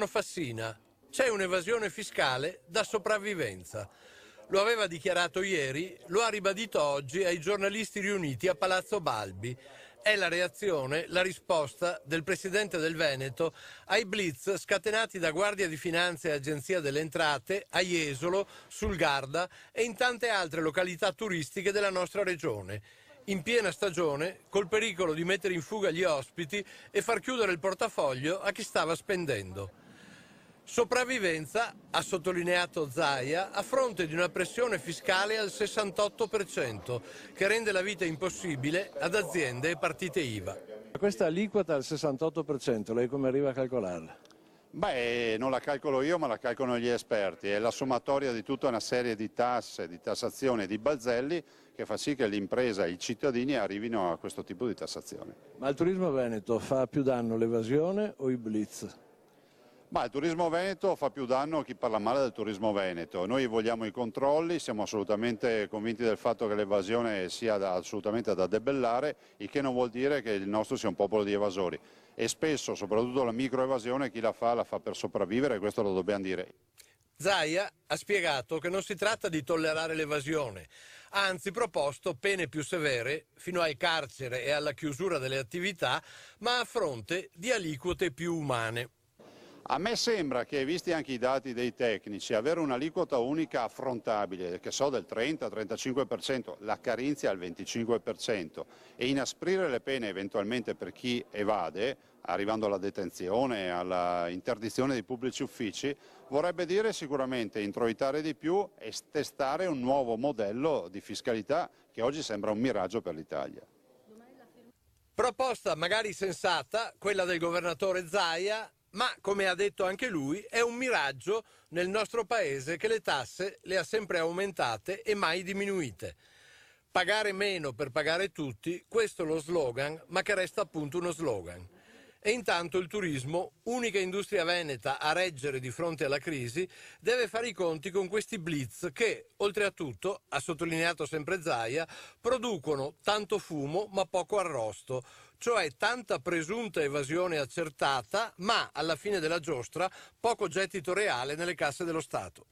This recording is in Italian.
Fassina, c'è un'evasione fiscale da sopravvivenza. Lo aveva dichiarato ieri, lo ha ribadito oggi ai giornalisti riuniti a Palazzo Balbi. È la reazione, la risposta del presidente del Veneto ai blitz scatenati da Guardia di Finanza e Agenzia delle Entrate a Jesolo, sul Garda e in tante altre località turistiche della nostra regione. In piena stagione, col pericolo di mettere in fuga gli ospiti e far chiudere il portafoglio a chi stava spendendo. Sopravvivenza, ha sottolineato Zaia, a fronte di una pressione fiscale al 68%, che rende la vita impossibile ad aziende e partite IVA. Questa aliquota al 68%, lei come arriva a calcolarla? Beh, non la calcolo io, ma la calcolano gli esperti. È la sommatoria di tutta una serie di tasse, di tassazione e di balzelli che fa sì che l'impresa e i cittadini arrivino a questo tipo di tassazione. Ma il turismo veneto fa più danno l'evasione o i blitz? Ma il turismo veneto fa più danno a chi parla male del turismo veneto. Noi vogliamo i controlli, siamo assolutamente convinti del fatto che l'evasione sia assolutamente da debellare, il che non vuol dire che il nostro sia un popolo di evasori. E spesso, soprattutto la microevasione, chi la fa per sopravvivere, e questo lo dobbiamo dire. Zaia ha spiegato che non si tratta di tollerare l'evasione, ha anzi proposto pene più severe, fino al carcere e alla chiusura delle attività, ma a fronte di aliquote più umane. A me sembra che, visti anche i dati dei tecnici, avere un'aliquota unica affrontabile, che so del 30-35%, la carinzia al 25% e inasprire le pene eventualmente per chi evade, arrivando alla detenzione, alla interdizione dei pubblici uffici, vorrebbe dire sicuramente introitare di più e testare un nuovo modello di fiscalità che oggi sembra un miraggio per l'Italia. Proposta magari sensata, quella del governatore Zaia, ma, come ha detto anche lui, è un miraggio nel nostro paese che le tasse le ha sempre aumentate e mai diminuite. Pagare meno per pagare tutti, questo è lo slogan, ma che resta appunto uno slogan. E intanto il turismo, unica industria veneta a reggere di fronte alla crisi, deve fare i conti con questi blitz che, oltre a tutto, ha sottolineato sempre Zaia, producono tanto fumo ma poco arrosto, cioè tanta presunta evasione accertata, ma alla fine della giostra poco gettito reale nelle casse dello Stato.